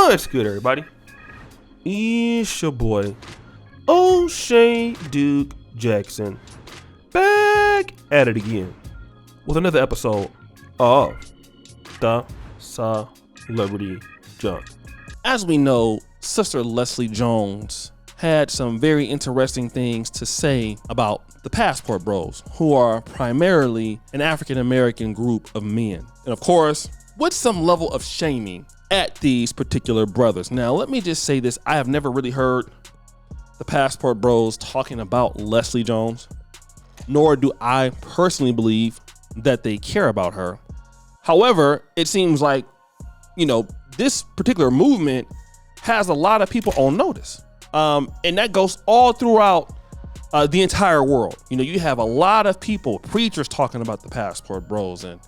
What's good, everybody? It's your boy, O'Shea Duke Jackson, back at it again with another episode of The Celebrity Junk. As we know, Sister Leslie Jones had some very interesting things to say about the Passport Bros, who are primarily an African-American group of men. And of course, with some level of shaming at these particular brothers. Now, let me just say this. I have never really heard the Passport Bros talking about Leslie Jones, nor do I personally believe that they care about her. However, it seems like, this particular movement has a lot of people on notice. And that goes all throughout the entire world. You have a lot of people, preachers talking about the Passport Bros, and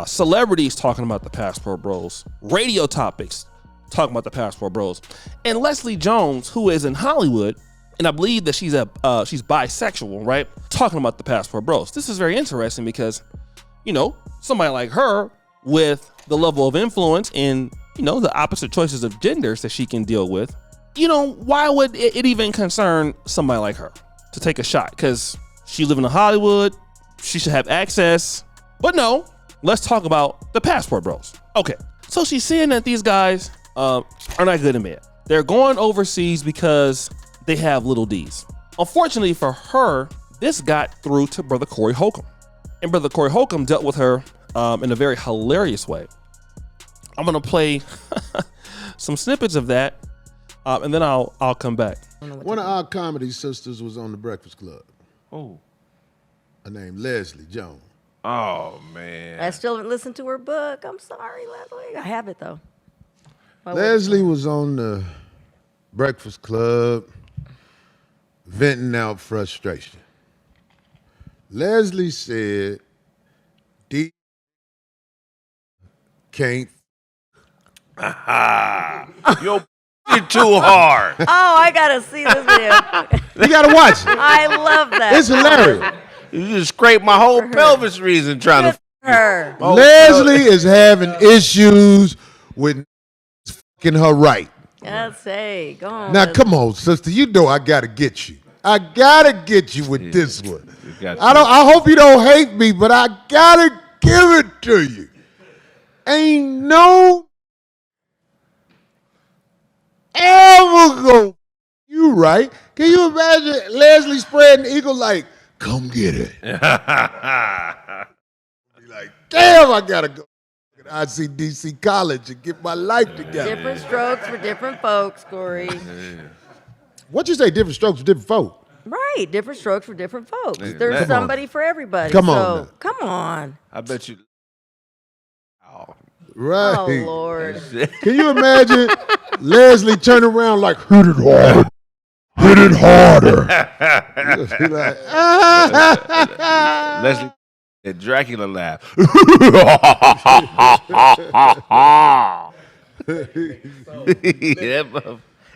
celebrities talking about the Passport Bros, radio topics talking about the Passport Bros, and Leslie Jones, who is in Hollywood, and I believe that she's bisexual, right? Talking about the Passport Bros. This is very interesting because, somebody like her with the level of influence and, the opposite choices of genders that she can deal with, why would it even concern somebody like her to take a shot? Because she lives in Hollywood, she should have access. But no, let's talk about the Passport Bros. Okay, so she's saying that these guys are not good in bed. They're going overseas because they have little D's. Unfortunately for her, this got through to Brother Corey Holcomb. And Brother Corey Holcomb dealt with her in a very hilarious way. I'm gonna play some snippets of that, and then I'll come back. One of our comedy sisters was on the Breakfast Club. Oh, Her name Leslie Jones. Oh, man. I still haven't listened to her book. I'm sorry, Leslie. I have it, though. Leslie was on the Breakfast Club venting out frustration. Leslie said, D can't. You're too hard. Oh, I got to see this video. You got to watch it. I love that. It's hilarious. You just scraped my whole pelvis reason trying to. Her. Leslie is having issues with fucking her right. Yes, hey, go on. Now, come on, sister. You know I got to get you. I got to get you with this one. I hope you don't hate me, but I got to give it to you. Ain't no ever go you right. Can you imagine Leslie spreading the eagle like, come get it? Be like, damn, I got to go to ICDC college and get my life together. Different strokes for different folks, Corey. What you say, different strokes for different folk? Right, different strokes for different folks. There's somebody for everybody. Come on. Come on. I bet you. Oh. Right. Oh, Lord. Can you imagine Leslie turn around like, hit it hard. Hit it harder. Like, Leslie, that Dracula laugh.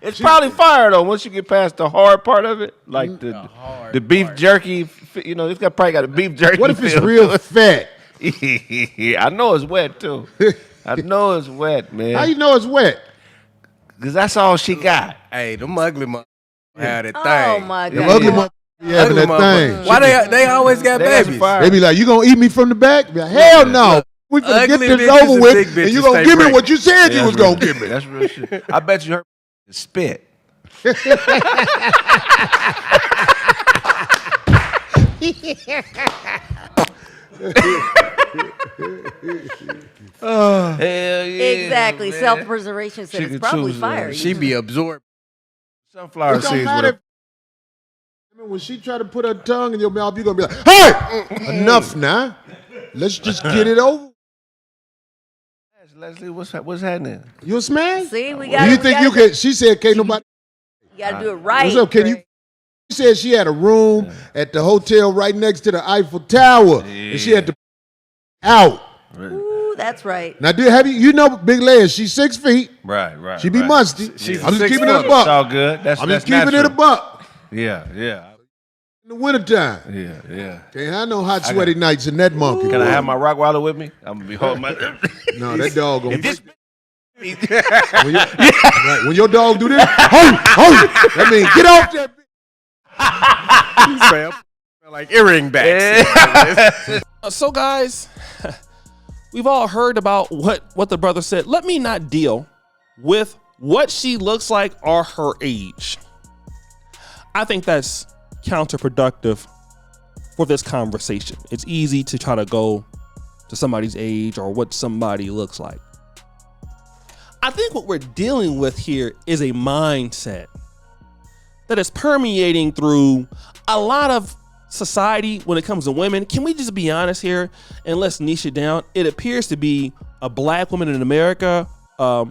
It's probably fire though. Once you get past the hard part of it, like the beef jerky, it's probably got a beef jerky. what if it's real fat? I know it's wet too. I know it's wet, man. How you know it's wet? Cause that's all she got. Hey, them ugly motherfuckers had that Oh, thing. my Them God. ugly motherfuckers having that thing. Why they always got babies? They be like, you gonna eat me from the back? Be like, hell no. We finna get Ugly this bitches over and with, big and bitches you gonna stay give me pregnant. what you said you was gonna give me. That's real shit. I bet you heard spit. Hell yeah. Exactly. Man. Self-preservation said She it's could probably choose, fire. She be absorbed. Sunflower It don't seeds. matter. When she try to put her tongue in your mouth, you gonna be like, hey, enough now. Let's just get it over. Leslie, what's happening? You a smash? See, we Do got you think you can? She said, can't nobody. You got to do it right. What's up? Can you? She said she had a room at the hotel right next to the Eiffel Tower, and she had to out. Ooh, that's right. Now, have you know Big Legs? She's 6 feet. Right. She be musty. She's I'm just 6 keeping it a foot. It's all buck. good. I'm just keeping it a buck. Yeah. In the wintertime. Yeah. Can't have no hot, sweaty nights in that monkey. Can I have my Rottweiler with me? I'm gonna be holding my. No, that dog gonna. When your dog do this, that means get off that. Like earring backs. So guys, we've all heard about what the brother said. Let me not deal with what she looks like or her age. I think that's counterproductive for this conversation. It's easy to try to go to somebody's age or what somebody looks like. I think what we're dealing with here is a mindset that is permeating through a lot of society when it comes to women. Can we just be honest here and let's niche it down? It appears to be a black woman in America,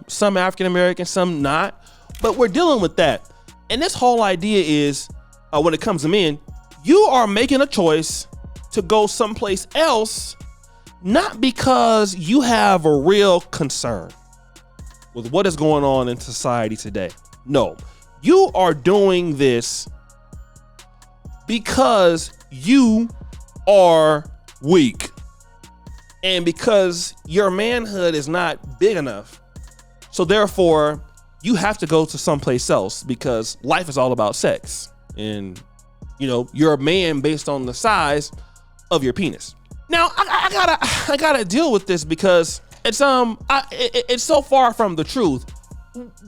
some African American, some not, but we're dealing with that. And this whole idea is when it comes to men, you are making a choice to go someplace else, not because you have a real concern with what is going on in society today. No, you are doing this because you are weak and because your manhood is not big enough. So therefore, you have to go to someplace else because life is all about sex. And, you know, you're a man based on the size of your penis. Now, I gotta deal with this because it's so far from the truth.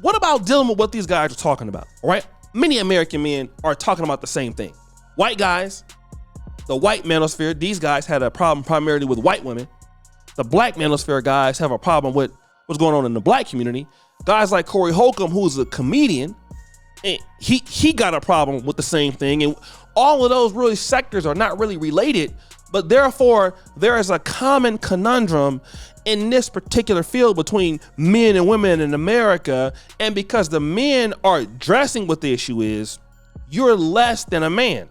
What about dealing with what these guys are talking about? All right, many American men are talking about the same thing. White guys, the white manosphere, these guys had a problem primarily with white women. The black manosphere guys have a problem with what's going on in the black community. Guys like Corey Holcomb, who's a comedian, and he got a problem with the same thing. And all of those really sectors are not really related, but therefore there is a common conundrum in this particular field between men and women in America. And because the men are addressing what the issue is, you're less than a man.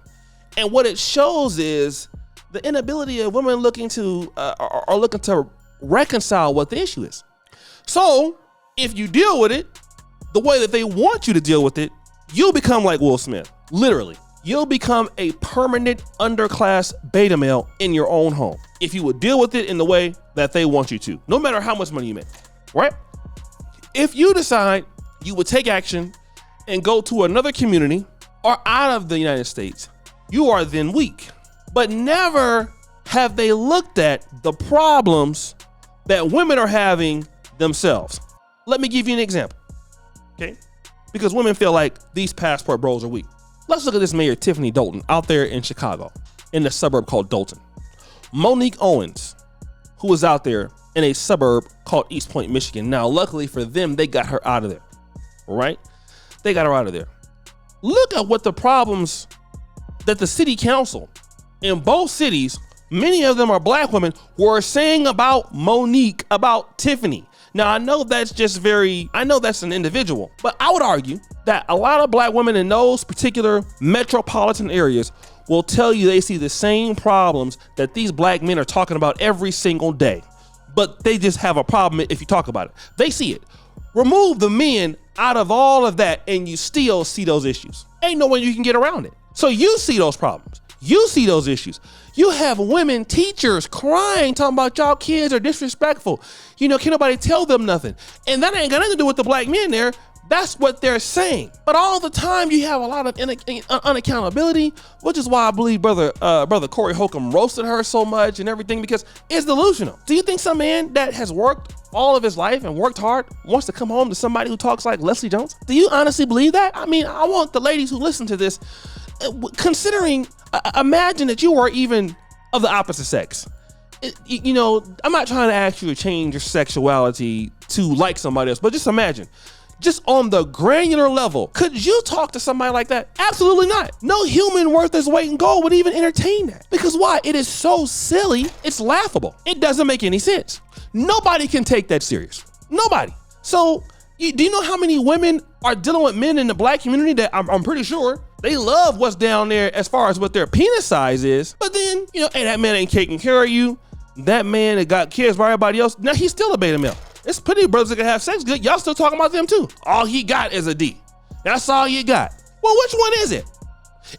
And what it shows is the inability of women looking to reconcile what the issue is. So if you deal with it the way that they want you to deal with it, you'll become like Will Smith. Literally, you'll become a permanent underclass beta male in your own home if you would deal with it in the way that they want you to, no matter how much money you make, right? If you decide you would take action and go to another community or out of the United States, you are then weak. But never have they looked at the problems that women are having themselves. Let me give you an example, okay? Because women feel like these passport bros are weak. Let's look at this mayor, Tiffany Dalton, out there in Chicago, in the suburb called Dalton. Monique Owens, who was out there in a suburb called East Point, Michigan. Now, luckily for them, they got her out of there, right? They got her out of there. Look at what the problems that the city council in both cities, many of them are black women, were saying about Monique, about Tiffany. Now, I know that's an individual, but I would argue that a lot of black women in those particular metropolitan areas will tell you they see the same problems that these black men are talking about every single day, but they just have a problem if you talk about it. They see it. Remove the men out of all of that and you still see those issues. Ain't no way you can get around it. So you see those problems. You see those issues. You have women teachers crying, talking about y'all kids are disrespectful. You know, can't nobody tell them nothing. And that ain't got nothing to do with the black men there. That's what they're saying. But all the time you have a lot of unaccountability, which is why I believe brother Corey Holcomb roasted her so much and everything, because it's delusional. Do you think some man that has worked all of his life and worked hard wants to come home to somebody who talks like Leslie Jones? Do you honestly believe that? I mean, I want the ladies who listen to this, imagine that you are even of the opposite sex. You know, I'm not trying to ask you to change your sexuality to like somebody else, but just imagine, just on the granular level, could you talk to somebody like that? Absolutely not. No human worth his weight in gold would even entertain that. Because why? It is so silly, it's laughable. It doesn't make any sense. Nobody can take that serious. Nobody. So, do you know how many women are dealing with men in the black community that I'm pretty sure they love what's down there as far as what their penis size is, but then, you know, hey, that man ain't taking care of you. That man that got kids by everybody else, now he's still a beta male. There's plenty of brothers that can have sex good. Y'all still talking about them too. All he got is a D. That's all you got. Well, which one is it?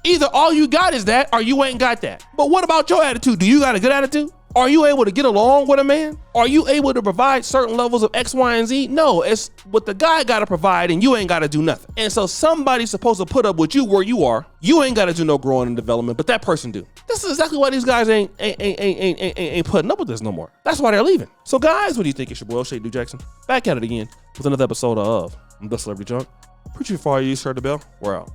Either all you got is that or you ain't got that. But what about your attitude? Do you got a good attitude? Are you able to get along with a man? Are you able to provide certain levels of X, Y, and Z? No, it's what the guy gotta provide and you ain't gotta do nothing. And so somebody's supposed to put up with you where you are. You ain't gotta do no growing and development, but that person do. This is exactly why these guys ain't putting up with this no more. That's why they're leaving. So guys, what do you think? It's your boy Shay Duke Jackson. Back at it again with another episode of The Celebrity Junk. Appreciate you for all you, Sir the Bell. We're out.